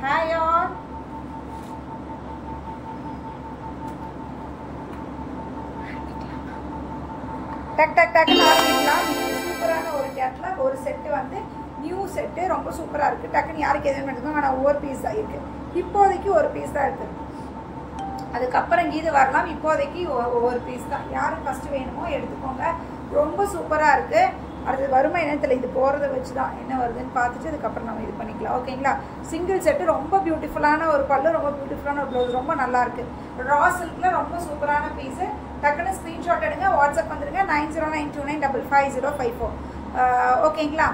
Hi all. டக் டக் டக்குன்னு ஆரம்பிக்கலாம். சூப்பரான ஒரு கேட்லாக், ஒரு செட்டு வந்து நியூ செட்டு, ரொம்ப சூப்பராக இருக்குது. டக்குன்னு யாருக்கு எதுவும் எடுத்துக்கோங்க. ஆனால் ஒவ்வொரு பீஸ் தான் இருக்குது. இப்போதைக்கு ஒரு பீஸ் தான் இருக்குது. அதுக்கப்புறம் இது வரலாம். இப்போதைக்கு ஒவ்வொரு பீஸ் தான். யாருக்கு ஃபஸ்ட்டு வேணுமோ எடுத்துக்கோங்க. ரொம்ப சூப்பராக இருக்குது. அடுத்தது வருமா என்னன்னு தெரியல. இது போகிறத வச்சு தான் என்ன வருதுன்னு பார்த்துட்டு அதுக்கப்புறம் நம்ம இது பண்ணிக்கலாம். ஓகேங்களா? சிங்கிள் செட்டு, ரொம்ப பியூட்டிஃபுல்லான ஒரு பல்லு, ரொம்ப பியூட்டிஃபுல்லான ஒரு ப்ளவுஸ், ரொம்ப நல்லாயிருக்கு. ரா சில்கில் ரொம்ப சூப்பரான பீஸு. டக்குன்னு ஸ்க்ரீன்ஷாட் எடுங்க, வாட்ஸ்அப் வந்துடுங்க 9092955054. ஓகேங்களா?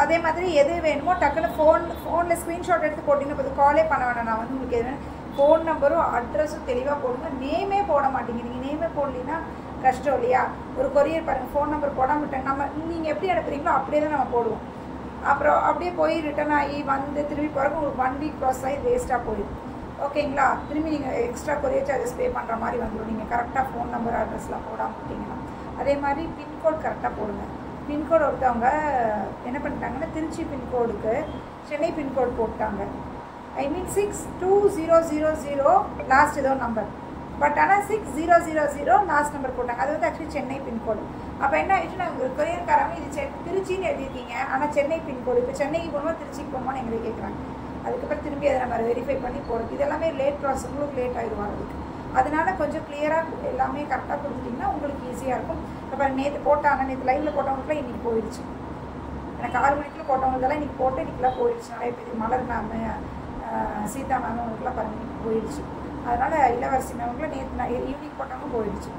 அதே மாதிரி எது வேணுமோ டக்குன்னு ஃபோனில் ஸ்க்ரீன்ஷாட் எடுத்து போட்டிங்கன்னா போது, காலே பண்ண வேணாம். நான் வந்து உங்களுக்கு எது வேணும் ஃபோன் நம்பரும் அட்ரஸும் தெளிவாக போடுங்க. நேமே போட மாட்டீங்க. நீங்கள் நேமே போடலின்னா கஷ்டம் இல்லையா? ஒரு கொரியர் பாருங்கள், ஃபோன் நம்பர் போடாமல் விட்டாங்க. நம்ம நீங்கள் எப்படி அனுப்புறீங்களோ அப்படியே தான் நம்ம போடுவோம். அப்புறம் அப்படியே போய் ரிட்டர்ன் ஆகி வந்து திரும்பி போகிறக்கு உங்களுக்கு 1 வீக் ப்ராசஸ் ஆகி வேஸ்ட்டாக போயிடும். ஓகேங்களா? திரும்பி நீங்கள் எக்ஸ்ட்ரா கொரியர் சார்ஜஸ் பே பண்ணுற மாதிரி வந்துடும். நீங்கள் கரெக்டாக ஃபோன் நம்பர் அட்ரஸ்லாம் போடாமல் விட்டிங்கன்னா. அதே மாதிரி பின்கோட் கரெக்டாக போடுங்க. பின்கோடு ஒருத்தவங்க என்ன பண்ணிட்டாங்கன்னா, திருச்சி பின்கோடுக்கு சென்னை பின்கோடு போட்டாங்க. ஐ மீன் 62000 லாஸ்ட் ஏதோ நம்பர், பட் ஆனால் 6000 லாஸ்ட் நம்பர் போட்டாங்க. அது வந்து ஆக்சுவலி சென்னை பின்கோடு. அப்போ என்ன ஆகிடுச்சுன்னா, உங்களுக்கு கொரியர்காரங்க இது திருச்சின்னு எழுதியிருக்கீங்க, ஆனால் சென்னை பின்கோடு. இப்போ சென்னைக்கு போகணுமா திருச்சிக்கு போகணுமா எங்களை கேட்குறாங்க. அதுக்கப்புறம் திரும்பி அதை நம்ம வெரிஃபை பண்ணி போடுறது. இதெல்லாமே லேட் ப்ராசஸ், உங்களுக்கு லேட் ஆகிடும் அதுக்கு. அதனால கொஞ்சம் கிளியராக எல்லாமே கரெக்டாக கொடுத்துட்டிங்கன்னா உங்களுக்கு ஈஸியாக இருக்கும். இப்போ நேற்று போட்டாங்க, நேற்று லைவில் போட்டவங்களுக்குலாம் இன்றைக்கி போயிடுச்சு. எனக்கு 6 மணிக்குள்ள போட்டவங்களுக்கெல்லாம் இன்றைக்கி போட்டு இன்றைக்கெலாம் போயிடுச்சு. நிறைய பேர் மலர் மேமு, சீதா மேம் அவங்களுக்குலாம் பாருங்கள் இன்றைக்கி போயிடுச்சு. அதனால் இளவரசி மேம்க்குலாம் நேற்று ஈவினிங் போட்டவங்க போயிடுச்சு.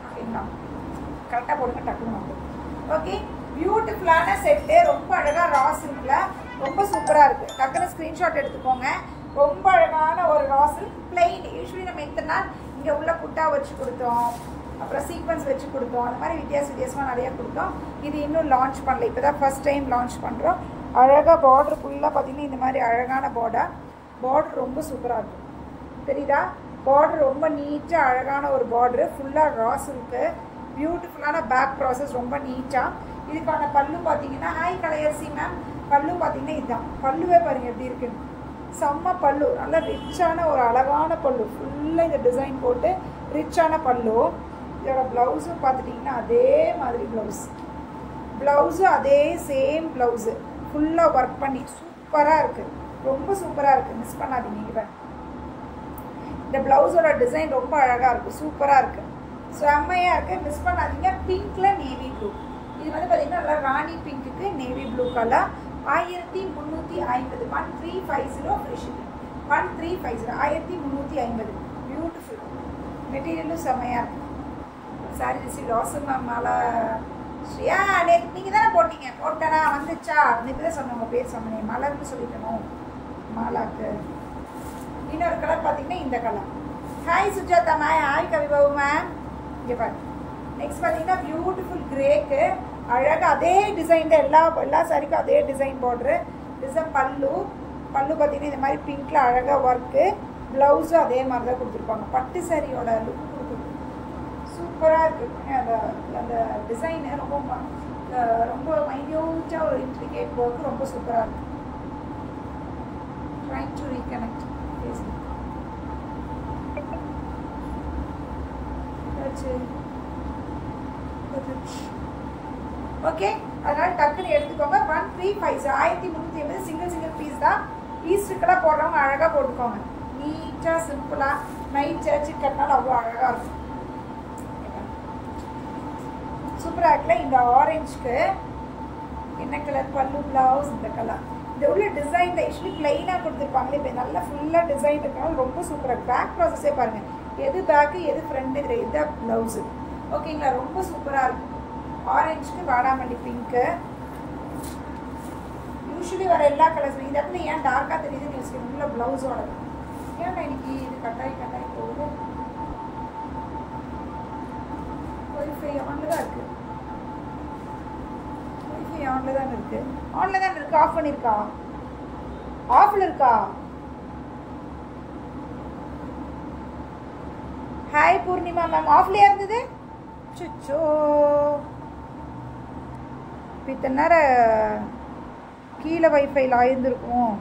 ஓகேங்களா? கரெக்டாக போடுங்க, டக்குன்னு வந்து. ஓகே, பியூட்டிஃபுல்லான செட்டு, ரொம்ப அழகாக ரா சில்கில் ரொம்ப சூப்பராக இருக்குது. டக்குன்னு ஸ்க்ரீன்ஷாட் எடுத்துக்கோங்க. ரொம்ப அழகான ஒரு ரா சில்க் பிளெயின். யூஸ்வலி நம்ம இத்தனை நாள் இங்கே உள்ள புட்டா வச்சு கொடுத்தோம், அப்புறம் சீக்வன்ஸ் வச்சு கொடுத்தோம், அந்த மாதிரி வித்தியாசமாக நிறையா கொடுத்தோம். இது இன்னும் லான்ச் பண்ணல, இப்போ தான் ஃபஸ்ட் டைம் லான்ச் பண்ணுறோம். அழகாக பார்டர் ஃபுல்லாக பார்த்திங்கன்னா இந்த மாதிரி அழகான பார்டர் ரொம்ப சூப்பராக இருக்கும். தெரியுதா? பார்டர் ரொம்ப நீட்டாக அழகான ஒரு பார்டரு, ஃபுல்லாக ரா சில்க்கு, பியூட்டிஃபுல்லான பேக் ப்ராசஸ், ரொம்ப நீட்டாக. இதுக்கான பல்லு பார்த்தீங்கன்னா, ஹாய் கலையரசி மேம், பல்லு பார்த்தீங்கன்னா இதுதான். பல்லுவே பாருங்கள் எப்படி இருக்குன்னு. செம்ம பல்லு, நல்லா ரிச்சான ஒரு அழகான பல்லு, ஃபுல்லாக இந்த டிசைன் போட்டு ரிச்சான பல்லு. இதோட ப்ளவுஸும் பார்த்துட்டிங்கன்னா அதே மாதிரி ப்ளவுஸும் அதே சேம் ப்ளவுஸு, ஃபுல்லாக ஒர்க் பண்ணி சூப்பராக இருக்குது. ரொம்ப சூப்பராக இருக்குது, மிஸ் பண்ணாதீங்க. இவன் இந்த ப்ளவுஸோட டிசைன் ரொம்ப அழகாக இருக்குது, சூப்பராக இருக்குது, செம்மையாக இருக்குது, மிஸ் பண்ணாதீங்க. பிங்க்கில் நேவி ப்ளூ. இது வந்து பார்த்திங்கன்னா நல்லா ராணி பிங்க்குக்கு navy blue colour. 1350, 1350 free shipping. 1350, 1350. Beautiful மெட்டீரியலும் செம்மையாக இருக்குது. சாரி ரிசீவ் லாசம் மேம் மாலா ஸ்ரீயா. நேற்று நீங்கள் தானே போட்டீங்க, போட்டனா வந்துச்சா? நேற்று தான் சொன்னேன், உங்கள் பேர் சொன்னேன், மலர்னு சொல்லிக்கணும் மாலாக்கு. இன்னொரு கலர் பார்த்தீங்கன்னா இந்த colour. Hi Sujatha ma'am, hi Kavibabu ma'am. இங்கே பாருங்க. நெக்ஸ்ட் பார்த்தீங்கன்னா பியூட்டிஃபுல் கிரேக்கு அழகாக அதே டிசைன் தான், எல்லா சாரிக்கும் அதே டிசைன் பார்டரு. டிசைன் பல்லு பார்த்தீங்கன்னா இந்த மாதிரி பிங்க்கில் அழகாக ஒர்க்கு. ப்ளவுஸும் அதே மாதிரி தான் கொடுத்துருப்பாங்க. பட்டு சாரியோட லுக்கு கொடுத்துருக்கு, சூப்பராக இருக்குது. அந்த டிசைனு ரொம்ப மைன்யூட்டாக ஒரு இன்ட்ரிகேட் ஒர்க்கு, ரொம்ப சூப்பராக இருக்குது. Trying to reconnect Facebook. Okay, அதனால டக்குன்னு எடுத்துக்கோங்க. 1350, 1350 சிங்கிள் பீஸ் தான். ஈஸ்டருக்கெல்லாம் போடுறவங்க அழகாக போட்டுக்கோங்க. நீட்டாக சிம்பிளாக நைட் சர்ச்சு கட்டினாலும் அவ்வளோ அழகாக இருக்கும். சூப்பராக இருக்குல்ல? இந்த ஆரஞ்சுக்கு என்ன கலர் பல்லு, ப்ளவுஸ் இந்த கலர். இந்த உள்ள டிசைன் தான் ஆக்சுவலி பிளைனாக கொடுத்துருப்பாங்களே, இப்போ நல்லா ஃபுல்லாக டிசைன் இருக்கனால ரொம்ப சூப்பராக. பேக் ப்ராசஸே பாருங்கள், எது பேக்கு எது ஃப்ரண்ட்டு, இதுதான் ப்ளவுஸு. ஓகேங்களா? ரொம்ப சூப்பராக இருக்கும். ஆரஞ்சுக்கு வாடாமல்லி பிங்க்கு. யூஸ்வலி வர எல்லா கலர்ஸும் இந்த இடத்துல ஏன் டார்க்காக தெரியுதுன்னு யோசிக்கணும். உள்ள ப்ளவுஸோட ஏன்னா இன்னைக்கு இது கட்டாயி போகுது. ஒய்ஃபை ஆனில் தான் இருக்குது, ஒய்ஃபை ஆனில் தான் இருக்குது, ஆஃப் பண்ணியிருக்கா? ஆஃபில் இருக்கா? ஹாய் பூர்ணிமா மேம், ஆஃப்லேயே இருந்தது. சுச்சோ, இத்தனை நேரம் கீழே வைஃபைல ஆயிருந்துருக்கும்.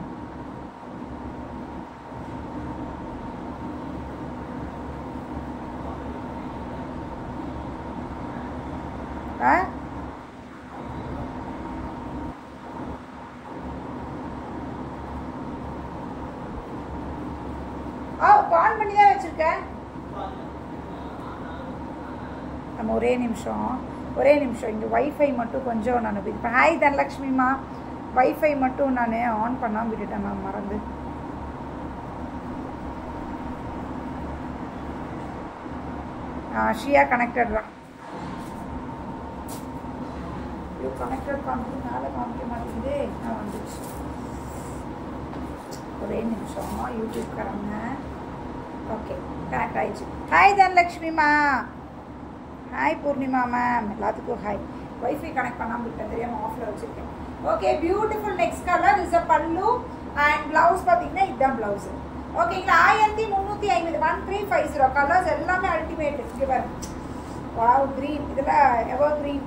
ஆன் பண்ணி தான் வச்சுருக்கேன். நம்ம ஒரே நிமிஷம் இங்கே வைஃபை மட்டும் கொஞ்சம் நான் இப்போ ஹாய் தனலக்ஷ்மிமா, வைஃபை மட்டும் நான் ஆன் பண்ணாமல் விட்டுட்டேன் மேம், மறந்து. ஷியா கனெக்டட் தான். கனெக்டட் காமிச்சு மேலே காமிக்க மாட்டேங்குது. நான் வந்துச்சு. ஒரே நிமிஷம் யூடியூப்காரங்க. ஓகே கனெக்ட் ஆயிடுச்சு. ஹாய் தனலக்ஷ்மிமா, ஹாய் பூர்ணிமா மேம், எல்லாத்துக்கும் ஹாய். வைஃபை கனெக்ட் பண்ணாமல் விட்டேன், தெரியாமல் ஆஃபில் வச்சுருக்கேன். Okay beautiful. Next colour is a பல்லு அண்ட் ப்ளவுஸ் பார்த்தீங்கன்னா இதுதான் ப்ளவுஸு. ஓகேங்களா 1350 1350. கலர்ஸ் எல்லாமே அல்டிமேட். இங்கே பாருங்க, வாவ் க்ரீன், இதில் எவர் க்ரீன்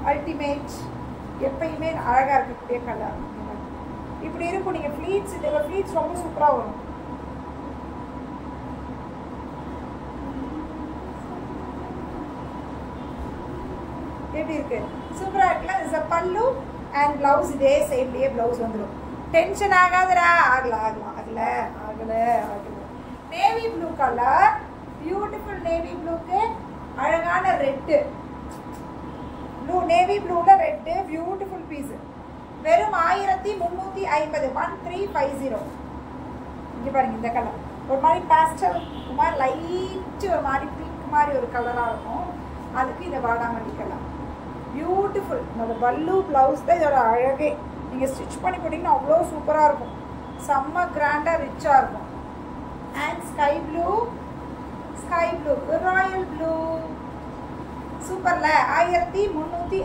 அல்டிமேட், எப்பயுமே அழகாக இருக்கக்கூடிய கலர். இப்படி இருக்கும். நீங்கள் ஃப்ளீட்ஸ், இதில் ஃப்ளீட்ஸ் ரொம்ப சூப்பராக வரும். எப்படி இருக்கு, சூப்பராக இருக்குல்ல. இஸ் அ பல்லு அண்ட் ப்ளவுஸ் இதே சேம்லேயே ப்ளவுஸ் வந்துடும். டென்ஷன் ஆகாதரா, ஆகல. Navy blue colour, beautiful navy ப்ளூக்கு அழகான ரெட்டு ப்ளூ, நேவி ப்ளூவில் ரெட்டு, பியூட்டிஃபுல் பீஸு. வெறும் 1350 1350. இங்கே பாருங்க, இந்த கலர் ஒரு மாதிரி பேஸ்டல், ஒரு மாதிரி லைட்டு, ஒரு மாதிரி பிங்க் மாதிரி ஒரு கலராக இருக்கும். அதுக்கு இந்த வாடாமல்லி கலர் பியூட்டிஃபுல். இந்த பல்லு ப்ளவுஸ் தான் இதோட அழகே. நீங்கள் ஸ்டிச் பண்ணி போட்டிங்கன்னா அவ்வளோ சூப்பராக இருக்கும், செம்ம கிராண்டாக ரிச்சாக இருக்கும். அண்ட் ஸ்கை ப்ளூக்கு ராயல் ப்ளூ, சூப்பரில் 1350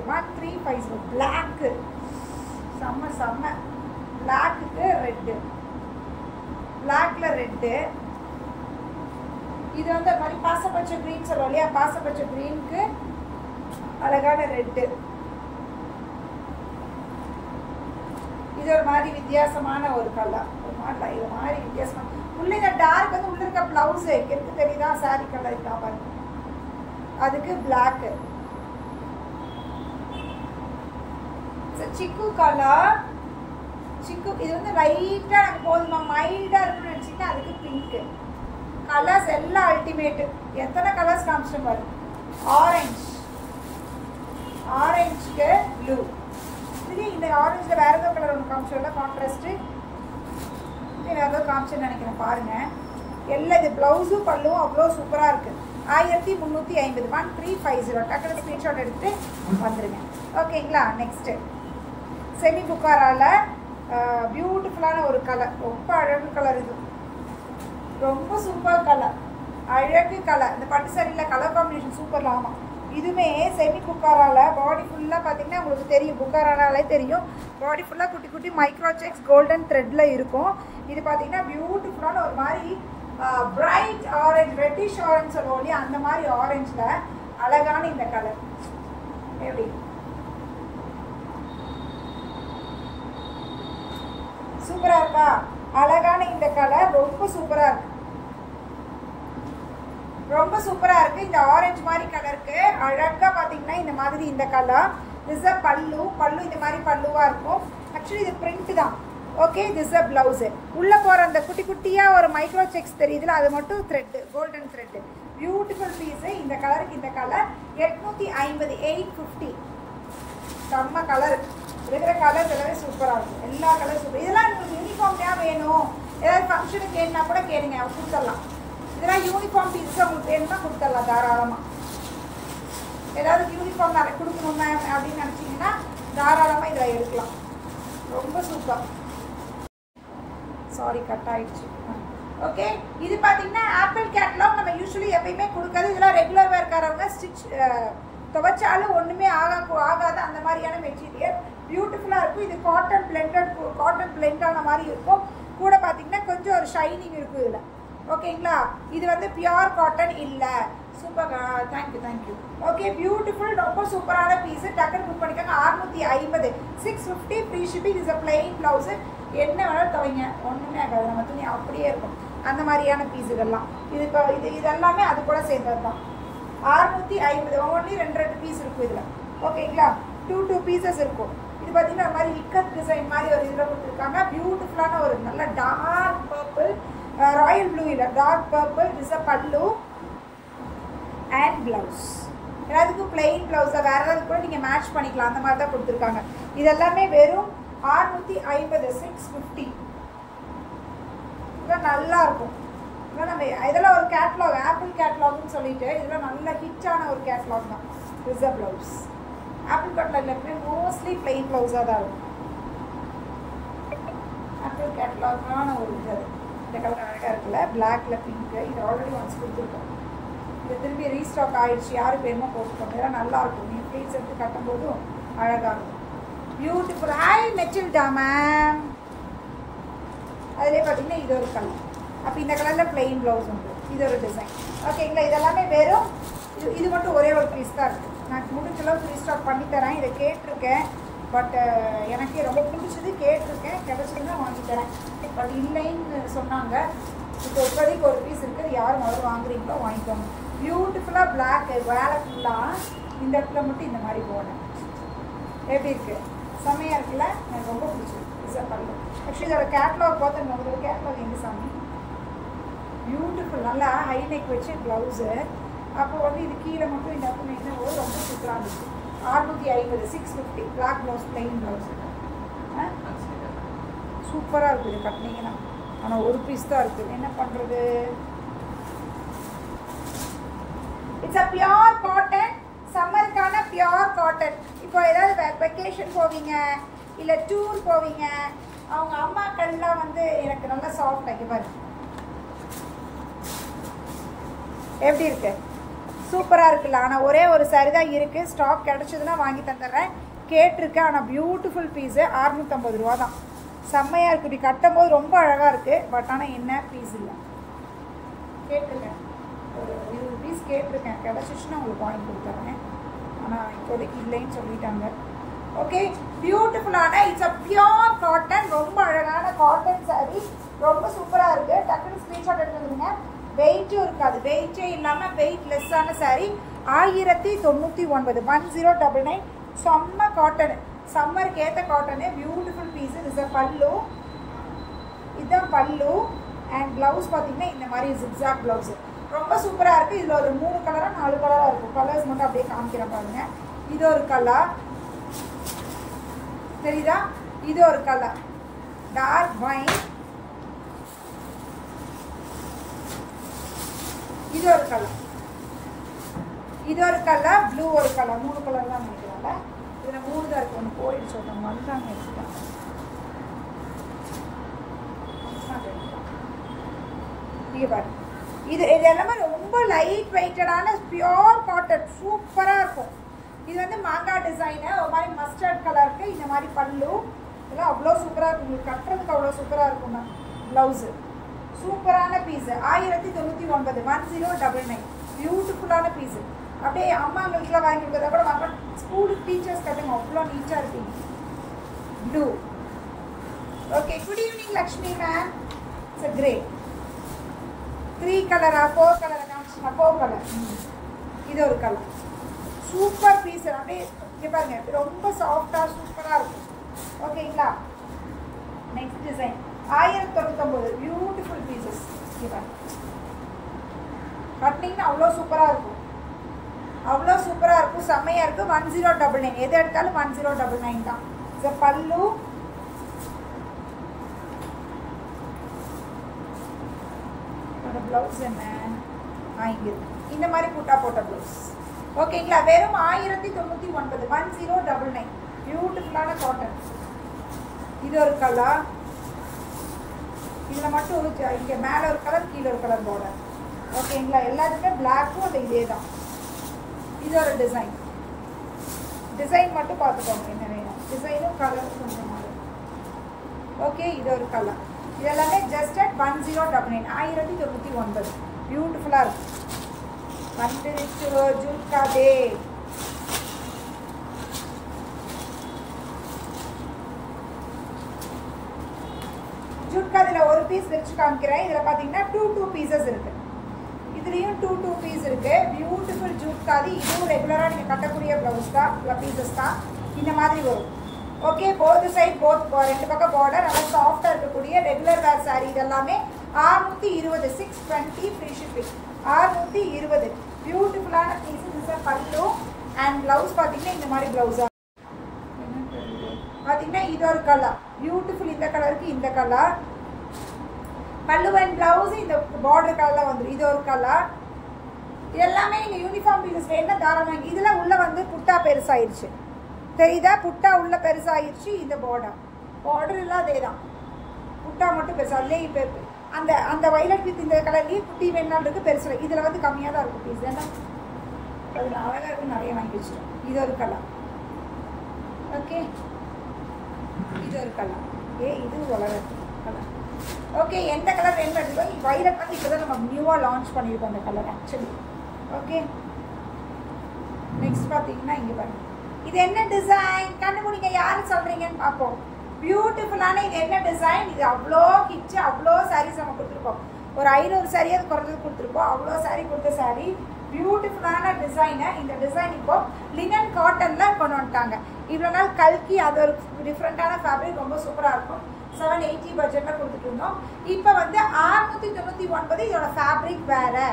1350. பிளாக்கு செம்ம பிளாக்குக்கு ரெட்டு, பிளாக்கில் ரெட்டு. இது வந்து மாதிரி பாசப்பச்சை க்ரீன் சொல்லுவோம் இல்லையா, பாசப்பச்சை க்ரீனுக்கு அழகான ரெட்டு. இது ஒரு மாதிரி வித்தியாசமான ஒரு கலர், ஒரு மாதிரி வித்தியாசமான உள்ள. இந்த டார்க் வந்து உள்ள இருக்க பிளவுஸ் எனக்கு தெரியுதா, சாரி கலர் இருக்கா பாருங்க, அதுக்கு பிளாக்கு. சிக்கு கலர், சிக்கு இது வந்து லைட்டா எனக்கு போதுமா, மைல்டா இருக்குன்னு நினைச்சீங்கன்னா அதுக்கு பிங்க். கலர்ஸ் எல்லாம் அல்டிமேட். எத்தனை கலர்ஸ் காமிச்சிட்டு பாருங்க. ஆரஞ்சுக்கு ப்ளூ. இது இந்த ஆரஞ்சில் வேற ஏதோ கலர் ஒன்று காமிச்சோம்ல, கான்ட்ராஸ்ட்டு வேற ஏதோ காமிச்சுன்னு நினைக்கிறேன் பாருங்க. எல்லாம் இது ப்ளவுஸும் பல்லும் அவ்வளோ சூப்பராக இருக்குது. 1350 1350. டக்குனு ஸ்க்ரீன்ஷாட் எடுத்துட்டு வந்துடுங்க. ஓகேங்களா. நெக்ஸ்ட்டு செமி புக்காரால பியூட்டிஃபுல்லான ஒரு கலர், ரொம்ப அழகு கலர். இது ரொம்ப சூப்பர் கலர், அழகு கலர். இந்த பட்டு சாரியில் கலர் காம்பினேஷன் சூப்பர்லாம். ஆமாம், இதுவுமே செமி புக்காரால பாடி ஃபுல்லாக பார்த்தீங்கன்னா உங்களுக்கு தெரியும், புக்காராலே தெரியும். பாடி ஃபுல்லாக குட்டி குட்டி மைக்ரோ செக்ஸ் கோல்டன் த்ரெட்டில் இருக்கும். இது பார்த்தீங்கன்னா பியூட்டிஃபுல்லான ஒரு மாதிரி பிரைட் ஆரஞ்ச், ரெட்டிஷ் ஆரஞ்ச் சொல்லுவோம் இல்லையா, அந்த மாதிரி ஆரஞ்சில் அழகான இந்த கலர். எப்படி சூப்பராக இருக்கா, அழகான இந்த கலர் ரொம்ப சூப்பராக இருக்கு, ரொம்ப சூப்பராக இருக்குது. இந்த ஆரஞ்சு மாதிரி கலருக்கு அழகாக பார்த்தீங்கன்னா இந்த மாதிரி இந்த கலர். திஸ் அ பல்லு இந்த மாதிரி பல்லுவாக இருக்கும். ஆக்சுவலி இது பிரிண்ட் தான். Okay, this a blouse. உள்ளே போகிற அந்த குட்டி குட்டியாக ஒரு மைக்ரோ செக்ஸ் தெரியுதுல, அது மட்டும் thread, golden thread. Beautiful piece. இந்த கலருக்கு இந்த கலர் 850 850. செம்ம கலர். இருக்கிற கலர்ஸ் எல்லாமே சூப்பராக இருக்கும், எல்லா கலர் சூப்பர். இதெல்லாம் உங்களுக்கு யூனிஃபார்ம்லாம் வேணும், ஏதாவது ஃபங்க்ஷனுக்கு வேணுன்னா கூட கேளுங்க, கொடுத்துடலாம். இதெல்லாம் யூனிஃபார்ம் பீஸஸ் உங்களுக்கு வேணும்னா கொடுத்துடலாம் தாராளமாக. ஏதாவது யூனிஃபார்ம் நிறைய கொடுக்கணும் மேம் அப்படின்னு நினச்சிங்கன்னா தாராளமாக இதில் எடுக்கலாம். ரொம்ப சூப்பர். சாரி கட் ஆகிடுச்சு. ஓகே, இது பார்த்தீங்கன்னா ஆப்பிள் கேட்லாக் நம்ம யூஸ்வலி எப்பயுமே கொடுக்காது. இதெல்லாம் ரெகுலர் வேர்க்காரவங்க ஸ்டிச் துவைச்சாலும் ஒன்றுமே ஆகாது அந்த மாதிரியான மெட்டீரியல். பியூட்டிஃபுல்லாக இருக்கும். இது காட்டன் பிளெண்டான மாதிரி இருக்கும். கூட பார்த்தீங்கன்னா கொஞ்சம் ஒரு ஷைனிங் இருக்கும் இதில். ஓகேங்களா. இது வந்து பியூர் காட்டன் இல்லை. Super, thank you. ஓகே, பியூட்டிஃபுல், ரொம்ப சூப்பரான பீஸு. டக்குன்னு புக் பண்ணிக்கோங்க. 650 650 free shipping. Is a plain blouse. என்ன வேணாலும் துவைங்க, ஒன்றுமே ஆகாது, நம்ம துணி அப்படியே இருக்கும். அந்த மாதிரியான பீஸுகள்லாம் இது இப்போ இதெல்லாமே அது கூட சேர்ந்தது தான். 650. ஒன்லி 2 பீஸ் இருக்கும் இதில். ஓகேங்களா. 2 பீசஸ் இருக்கும். இது பார்த்தீங்கன்னா ஒரு மாதிரி விக்கத் டிசைன் மாதிரி ஒரு இதில் கொடுத்துருக்காங்க. பியூட்டிஃபுல்லான ஒரு நல்ல டார்க் பர்பிள் ராயல் ப்ளூ இல்லை, டார்க் பர்பிள். திஸ் அ பல்லு அண்ட் ப்ளவுஸ். எல்லாத்துக்கும் பிளெயின் ப்ளவுஸாக வேறு ஏதாவது கூட நீங்கள் மேட்ச் பண்ணிக்கலாம், அந்த மாதிரி தான் கொடுத்துருக்காங்க. இது எல்லாமே வெறும் 650, 650. இதெல்லாம் நல்லாயிருக்கும். இதெல்லாம் நம்ம இதெல்லாம் ஒரு கேட்லாக், ஆப்பிள் கேட்லாக்னு சொல்லிட்டு இதெல்லாம் நல்ல ஹிட்டான ஒரு கேட்லாக் தான். This a blouse. ஆப்பிள் கேட்லாக்ல எப்பவுமே மோஸ்ட்லி பிளெயின் ப்ளவுஸாக தான் இருக்கும். ஆப்பிள் கேட்லாக்கான ஒரு இது. இந்த கலர் அழகாக இருக்குல்ல, பிளாக்ல பிங்க்கு. இது ஆல்ரெடி ஒன்ஸ் கொடுத்துருக்கோம். இது திரும்பி ரீஸ்டாக் ஆகிடுச்சு, யாருக்கு வேணுமோ போட்டுக்கோங்க. இதெல்லாம் நல்லாயிருக்கும், நீங்கள் ப்ளீட்ஸ் எடுத்து கட்டும்போதும் அழகாக இருக்கும். பியூட்டிஃபுல். Hi Matilda ma'am. அதிலே பார்த்தீங்கன்னா இது ஒரு கலர். அப்போ இந்த கலரில் பிளெயின் ப்ளவுஸ் உண்டு. இது ஒரு டிசைன். ஓகேங்களா? இதெல்லாமே வெறும் இது மட்டும் ஒரே ஒரு பீஸ் தான் இருக்குது. நான் முடிஞ்ச அளவுக்கு ரீஸ்டாக் பண்ணித்தரேன். இதை கேட்டிருக்கேன், பட் எனக்கே ரொம்ப பிடிச்சது, கேட்டிருக்கேன், கிடச்சதுன்னா வாங்கித்தரேன். பட் இல்லைன்னு சொன்னாங்க. இப்போ இப்போதைக்கு ஒரு பீஸ் இருக்குது, யார் முதல்ல வாங்குறீங்களோ வாங்கிக்கோங்க. பியூட்டிஃபுல்லாக பிளாக் வேலை ஃபுல்லாக இந்த இடத்துல மட்டும் இந்த மாதிரி போனேன். எப்படி இருக்குது? செம்மையாக இருக்குல்ல? எனக்கு ரொம்ப பிடிச்சது. இசை பல்லு. ஆக்சுவலி இதோட கேட்லாக் பார்த்து இதோட கேட்லாக் எங்கே சாமி? பியூட்டிஃபுல். நல்லா ஹை நெக் வச்சு ப்ளவுஸு. அப்போ வந்து இது கீழே மட்டும் இந்த இடத்துல என்ன போது ரொம்ப சூப்பராக இருந்துச்சு. 650, 650 பிளாக் ப்ளவுஸ், பிளெயின் ப்ளவுஸு. சூப்பராக இருக்குது இது கட்டினீங்கன்னா. ஆனால் ஒரு பீஸ் தான் இருக்குது, என்ன பண்ணுறது? It's a pure cotton. சம்மருக்கான பியோர் காட்டன். இப்போ ஏதாவது வெக்கேஷன் போவீங்க, இல்லை டூர் போவீங்க, அவங்க அம்மாக்கள்லாம் வந்து எனக்கு நல்லா சாஃப்ட் ஆகி பாருங்க எப்படி இருக்கு. சூப்பராக இருக்குல்ல? ஆனால் ஒரே ஒரு சாரி தான் இருக்குது. ஸ்டாக் கிடச்சதுன்னா வாங்கி தந்துடுறேன். கேட்டிருக்கேன். ஆனால் பியூட்டிஃபுல் பீஸு 650 ரூபா தான். செம்மையாக இருக்குது. இப்படி கட்டும் போது ரொம்ப அழகாக இருக்குது. பட் ஆனால் என்ன பீஸ் இல்லை. கேட்டிருக்கேன், ஒரு 20 பீஸ் கேட்டிருக்கேன். கிடச்சிச்சுன்னா உங்களுக்கு வாங்கி கொடுத்துட்றேன். ஆனால் இப்போதைக்கு இல்லைன்னு சொல்லிட்டாங்க. ஓகே, பியூட்டிஃபுல்லான இட்ஸ் அ பியோர் காட்டன். ரொம்ப அழகான காட்டன் சாரீ. ரொம்ப சூப்பராக இருக்குது. டக்குனு ஸ்க்ரீன்ஷாட் எடுத்து வந்துடுங்க. வெயிட்டும் இருக்காது, வெயிட்டே இல்லாமல் வெயிட் லெஸ்ஸான சாரீ. 1099, 1099. செம்ம காட்டனு, சம்மருக்கு ஏற்ற cotton. Beautiful piece. Is a pallu. இதுதான் பல்லு. அண்ட் ப்ளவுஸ் பார்த்தீங்கன்னா இந்த மாதிரி ஜிக்ஸாக் ப்ளவுஸு. ரொம்ப சூப்பராக இருக்குது. இதில் ஒரு 3 கலராக 4 கலராக இருக்கும். கலர்ஸ் மட்டும் அப்படியே காமிக்கிறேன் பாருங்க. இது ஒரு கலர் தெரியுதா? இது ஒரு கலர் டார்க் வைன். இது ஒரு கலர், இது ஒரு கலர், ப்ளூ ஒரு கலர். 3 கலர் தான் நினைக்கிறாங்க. இதில் 3 தான் இருக்குது. ஒன்று போயிடுச்சு, ஒருத்தவங்க வந்துட்டாங்க எடுத்துட்டாங்க. இங்கே பாருங்க. இது எல்லாமே ரொம்ப லைட் வெயிட்டடான பியோர் காட்டன். சூப்பராக இருக்கும். இது வந்து மாங்காய் டிசைனு, ஒரு மாதிரி மஸ்டர்ட் கலருக்கு. இந்த மாதிரி பல்லு இதெல்லாம் அவ்வளோ சூப்பராக இருக்கும். உங்களுக்கு கட்டுறதுக்கு அவ்வளோ சூப்பராக இருக்கும்ண்ணா. ப்ளவுஸு சூப்பரான பீஸு. 1099, 1099. பியூட்டிஃபுல்லான பீஸு. அப்படியே அம்மாங்களுக்குலாம் வாங்கி கொடுத்தா கூட வாங்க. ஸ்கூலுக்கு டீச்சர்ஸ் கட்டுங்க, அவ்வளோ நீட்டாக இருப்பீங்க. Blue. Okay, good evening Lakshmi ma'am. It's a grey. 3 கலரா 4 கலரா காமிச்சுனா 4 கலர். இது ஒரு கலர். Super piece. அப்படியே இங்கே பாருங்க, ரொம்ப சாஃப்டாக சூப்பராக இருக்கும். ஓகேங்களா? Next design 1099. Beautiful pieces. இங்கே பாருங்க, கட்டிங்கன்னா அவ்வளோ சூப்பராக இருக்கும், அவ்வளோ சூப்பராக இருக்கும், செம்மையாக இருக்கும். 1099. எது எடுத்தாலும் 1099 தான். ஸோ பல்லு, ப்ளவுஸ் என்ன இங்கே இந்த மாதிரி கூட்டா போட்ட ப்ளவுஸ். ஓகேங்களா? வெறும் 1099, 1099. பியூட்டிஃபுல்லான காட்டன். இது ஒரு கலர். இதில் மட்டும் இங்கே மேலே ஒரு கலர், கீழே ஒரு கலர் பார்டர். ஓகேங்களா? எல்லாத்துக்குமே பிளாக்கும் அது இதே தான். இது ஒரு டிசைன். டிசைன் மட்டும் பார்த்துக்கோங்க என்ன வேணும். டிசைனும் கலரும் கொஞ்சம் மாறும். ஓகே, இது ஒரு கலர். இது எல்லாமே ஜஸ்ட் அட் 1099, 1099. பியூட்டிஃபுல்லாக இருக்கும். வந்துருச்சு ஜுல்காதே. ஜுல்காதில் ஒரு பீஸ் வச்சு காமிக்கிறேன். இதில் பார்த்தீங்கன்னா 2 பீசஸ் இருக்குது. இதுலேயும் 2 பீஸ் இருக்குது. பியூட்டிஃபுல் ஜூட்காதி. இதுவும் ரெகுலராக நீங்கள் கட்டக்கூடிய ப்ளவுஸ் தான், பீசஸ் தான். இந்த மாதிரி வரும். ஓகே, போத் சைட் போத் 2 பக்கம் பார்டர். நல்லா சாஃப்டாக இருக்கக்கூடிய ரெகுலர் வேர் சாரீ. இதெல்லாமே 620 620 ஃப்ரீ ஷிப்பிங் 620 பியூட்டிஃபுல்லான பீஸஸ் பல்லு அண்ட் ப்ளவுஸ் பார்த்தீங்கன்னா இந்த மாதிரி ப்ளவுஸா பார்த்தீங்கன்னா இது ஒரு கலர் பியூட்டிஃபுல் இந்த கலருக்கு இந்த கலர் பல்லு அண்ட் ப்ளவுஸ் இந்த பார்டர் கலரில் வந்துடும் இது ஒரு கலர் இது எல்லாமே இங்கே யூனிஃபார்ம் பீசஸ் வேணும்னா தாராளமாக இதில் உள்ள வந்து புட்டா பெருசாயிருச்சு தெரியுதா புட்டா உள்ள பெருசாயிருச்சு இந்த பார்டர் எல்லாம் அதே தான் புட்டா மட்டும் பெருசா அதுலேயே இப்போ அந்த அந்த வயலட் வித் இந்த கலர்லேயே குட்டி வேணாலும் இருக்குது பெருசு இதில் வந்து கம்மியாக தான் இருக்கும் பீஸ் ஏன்னா அதில் அழகாக இருக்கும் நிறைய வாங்கி வச்சிட்டோம் இது ஒரு கலர் ஓகே இது ஒரு கலர் இது வளர கலர் ஓகே எந்த கலர் வேணும் எடுத்துக்கோ வயலட் வந்து இப்போ தான் நம்ம நியூவாக லான்ச் பண்ணியிருக்கோம் அந்த கலர் ஆக்சுவலி ஓகே நெக்ஸ்ட் பார்த்தீங்கன்னா இங்கே பாருங்க இது என்ன டிசைன் கண்டுபிடிங்க யாரும் சொல்கிறீங்கன்னு பார்ப்போம் பியூட்டிஃபுல்லான இது என்ன டிசைன் இது அவ்வளோ கிச்சு அவ்வளோ சாரீஸ் நம்ம கொடுத்துருக்கோம் ஒரு 500 சாரீ அது குறைஞ்சது கொடுத்துருக்கோம் அவ்வளோ சாரீ கொடுத்த சாரீ பியூட்டிஃபுல்லான டிசைனை இந்த டிசைன் இப்போ லினன் காட்டனில் கொண்டு வந்துட்டாங்க இவ்வளோ நாள் கல்கி அது ஒரு டிஃப்ரெண்ட்டான ஃபேப்ரிக் ரொம்ப சூப்பராக இருக்கும் 780 பட்ஜெட்டில் கொடுத்துட்டு இருந்தோம் இப்போ வந்து 699 இதோட ஃபேப்ரிக் வேறு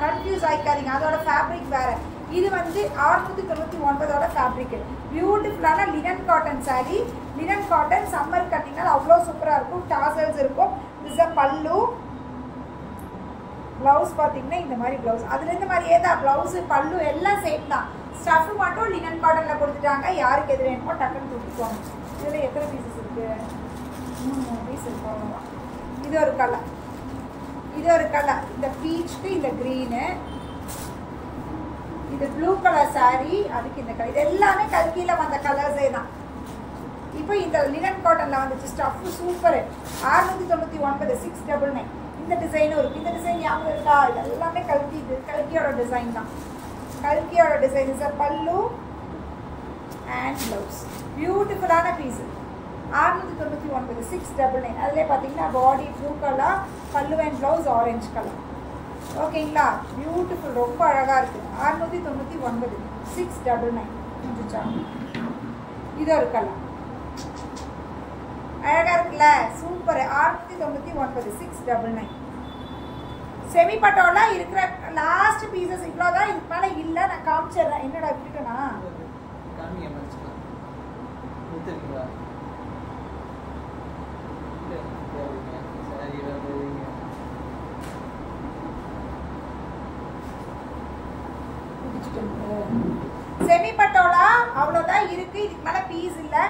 கன்ஃபியூஸ் ஆகிக்காதீங்க அதோட ஃபேப்ரிக் வேறு இது வந்து 699 ஃபேப்ரிக் பியூட்டிஃபுல்லான linen cotton sari linen cotton summer கட்டினால் அவ்வளோ சூப்பராக இருக்கும் டாசல்ஸ் இருக்கும் திஸ் அ பல்லு ப்ளவுஸ் பார்த்தீங்கன்னா இந்த மாதிரி ப்ளவுஸ் அதுலேருந்து மாதிரியே தான் ப்ளவுஸு பல்லு எல்லாம் சேம் தான் ஸ்டஃப் மட்டும் லினன் காட்டனில் கொடுத்துட்டாங்க யாருக்கு எது வேணுமோ டக்குன்னு கொடுத்துருவாங்க இதில் எத்தனை பீசஸ் இருக்குது 3 பீஸ் இருக்கு அவ்வளோதான் இது ஒரு கலர் இந்த பீச்சுக்கு இந்த க்ரீனு இது ப்ளூ கலர் சாரீ அதுக்கு இந்த கலர் இது எல்லாமே கல்கியில் வந்த கலர்ஸே தான் இப்போ இந்த லினன் காட்டனில் வந்துச்சு ஸ்டஃப் சூப்பரு 699 699 இந்த டிசைனும் இருக்குது இந்த டிசைன் ஞாபகம் இருக்கா இது எல்லாமே கல்கி இது கல்கியோட டிசைன் தான் கல்கியோட டிசைன் சார் பல்லு அண்ட் ப்ளவுஸ் பியூட்டிஃபுல்லான பீஸு 699 699 அதிலே பார்த்தீங்கன்னா பாடி ப்ளூ கலர் பல்லு அண்ட் ப்ளவுஸ் ஆரஞ்சு கலர் ஓகேங்களா பியூட்டிஃபுல் ரொம்ப அழகாக இருக்குது 699 699 முடிஞ்சா இது ஒரு கலர் அழகாக இருக்குல்ல சூப்பர் 699 699 செமி பட்டோலாம் இருக்கிற லாஸ்ட் பீசஸ் இவ்வளோ தான் இதுக்கு மேலே இல்லை நான் காமிச்சிடுறேன் என்னடா விட்டுட்டேனா செமி பட்டோலா அவ்வளோதான் இருக்கு இதுக்கு மேலே பீஸ் இல்லை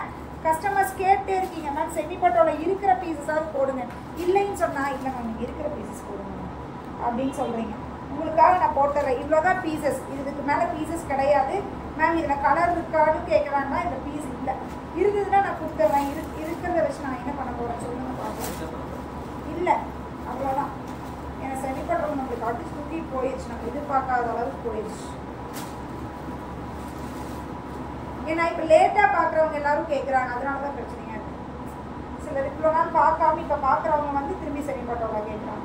கஸ்டமர்ஸ் கேட்டே இருக்கீங்க மேம் செமி பட்டோலா இருக்கிற பீசஸாவது போடுங்க இல்லைன்னு சொன்னால் இல்லை மேம் இருக்கிற பீசஸ் போடுங்க அப்படின்னு சொல்கிறீங்க உங்களுக்காக நான் போட்டுறேன் இவ்வளோதான் பீசஸ் இதுக்கு மேலே பீசஸ் கிடையாது மேம் இதில் கலர் இருக்கான்னு கேட்குறாங்கன்னா இந்த பீஸ் இல்லை இருந்ததுன்னா நான் கொடுத்துட்றேன் இருக்கிறத வச்சு நான் என்ன பண்ண போகிறேன் சொல்லுங்க பார்ப்போம் இல்லை அவ்வளோதான் ஏன்னா செமி பட்டோலா நம்மளுக்கு அடிச்சு தூக்கிட்டு போயிடுச்சு நம்ம எதிர்பார்க்காத அளவுக்கு போயிடுச்சு ஏன்னா இப்போ லேட்டாக பார்க்குறவங்க எல்லாரும் கேட்குறாங்க அதனால தான் பிரச்சனையாக இருக்குது சிலர் இவ்வளோ நாள் பார்க்காம இப்போ பார்க்குறவங்க வந்து திரும்பி செமி பட்டோலா கேட்குறாங்க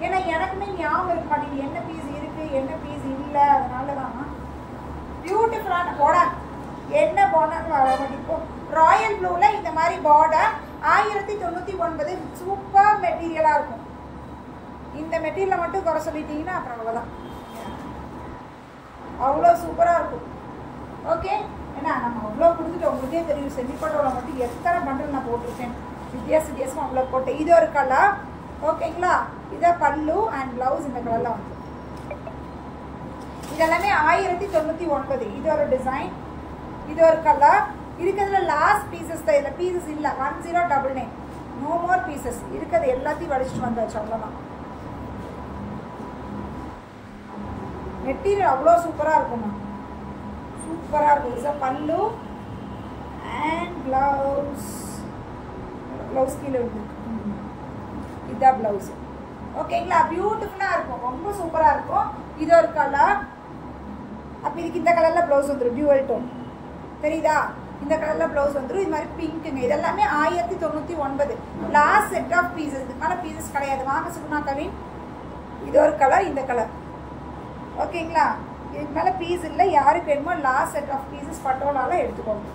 ஏன்னா எனக்குமே ஞாபகம் இருக்க மாட்டேங்குது என்ன பீஸ் இருக்குது என்ன பீஸ் இல்லை அதனால தான் பியூட்டிஃபுல்லான பார்டர் என்ன பார்டர்னு வர மாட்டேங்கும் ராயல் ப்ளூவில் இந்த மாதிரி பார்டர் 1099 சூப்பர் மெட்டீரியலாக இருக்கும் இந்த மெட்டீரியலை மட்டும் குறை சொல்லிட்டீங்கன்னா அப்புறம் அவ்வளோதான் அவ்வளோ சூப்பராக இருக்கும் ஓகே ஏன்னா நம்ம அவ்வளோ கொடுத்துட்டு உங்களுக்கே தெரியும் செமி பட்டோலா மட்டும் எத்தனை பண்டல் நான் போட்டிருக்கேன் வித்தியாசமாக அவ்வளோ போட்டேன் இது ஒரு கலர் ஓகேங்களா இதை பல்லு அண்ட் ப்ளவுஸ் இந்த கலரில் வந்து இதெல்லாமே 1099 இது ஒரு டிசைன் இது ஒரு கலர் இருக்கிறதுல லாஸ்ட் பீசஸ் தான் இதில் பீசஸ் இல்லை 1099 நோ மோர் பீசஸ் இருக்கிறது எல்லாத்தையும் வடிச்சிட்டு வந்தாச்சு அவ்வளோதான் மெட்டீரியல் அவ்வளோ சூப்பராக இருக்குமா சூப்பராக இருக்கும் சார் பல்லு அண்ட் ப்ளவுஸ் கீழே இருக்கு இதுதான் ப்ளவுஸு ஓகேங்களா பியூட்டிஃபுல்லாக இருக்கும் ரொம்ப சூப்பராக இருக்கும் இது ஒரு கலர் அப்போ இதுக்கு இந்த கலரில் ப்ளவுஸ் வந்துடும் டியூவல் டோன் தெரியுதா இந்த கலரில் ப்ளவுஸ் வந்துடும் இது மாதிரி பிங்க்குங்க இதெல்லாமே 1099 லாஸ்ட் செட் ஆஃப் பீசஸ் இதுக்கு மேலே பீசஸ் கிடையாது வாங்க சுகுணா கவின் இது ஒரு கலர் இந்த கலர் ஓகேங்களா இதுக்கு மேலே பீஸ் இல்லை யாருக்கு வேணுமோ லாஸ்ட் செட் ஆஃப் பீசஸ் பட்டோலால எடுத்துக்கோங்க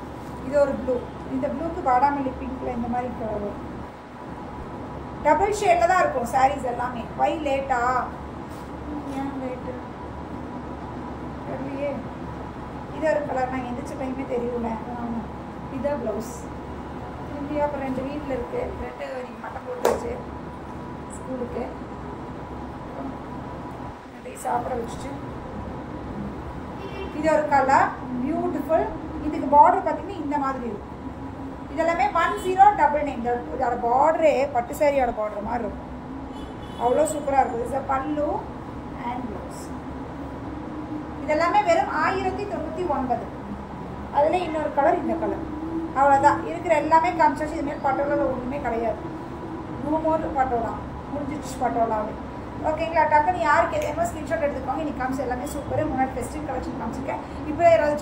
இது ஒரு ப்ளூ இந்த ப்ளூக்கு வாடாமல்லி பிங்க்கில் இந்த மாதிரி கலர் வரும் டபுள் ஷேடில் தான் இருக்கும் சாரீஸ் எல்லாமே. வை லேட்டா? ஏன் லேட்டு தெரியலையே. இது ஒரு கலர் நான் எந்திரிச்ச டைமே தெரியல. இதான் ப்ளவுஸ். திரும்பி அப்புறம் 2 வீட்டில் இருக்குது. 2 இன்னைக்கு மட்டன் போட்டுருச்சு ஸ்கூலுக்கு. 2 சாப்பிட வச்சுட்டு இது ஒரு கலர் பியூட்டிஃபுல். இதுக்கு பார்டர் பார்த்தீங்கன்னா இந்த மாதிரி இருக்கும். இதெல்லாமே 1099. இதோட பார்டரே பட்டு சாரியோட பார்டர் மாதிரி இருக்கும். அவ்வளோ சூப்பராக இருக்கும். இது பல்லு அண்ட் ப்ளவுஸ். இதெல்லாமே வெறும் 1099. அதில் இன்னொரு கலர் இந்த கலர். அவ்வளோதான் இருக்கிற எல்லாமே காமிச்சாச்சு. இதுமாரி பட்டோலாவில் ஒன்றுமே கிடையாது. நூமோர் பட்டோலா முடிஞ்சிச்சு பட்டோலாவே. ஓகேங்களா? டக்குன்னு யாருக்கு எதுவும் ஸ்க்ரீன்ஷாட் எடுத்துக்கோங்க. இன்னைக்கு காமிச்சு எல்லாமே சூப்பர். முன்னாடி ஃபெஸ்டிவ் கலெக்ஷன் காமிச்சிருக்கேன். இப்போ யாராவது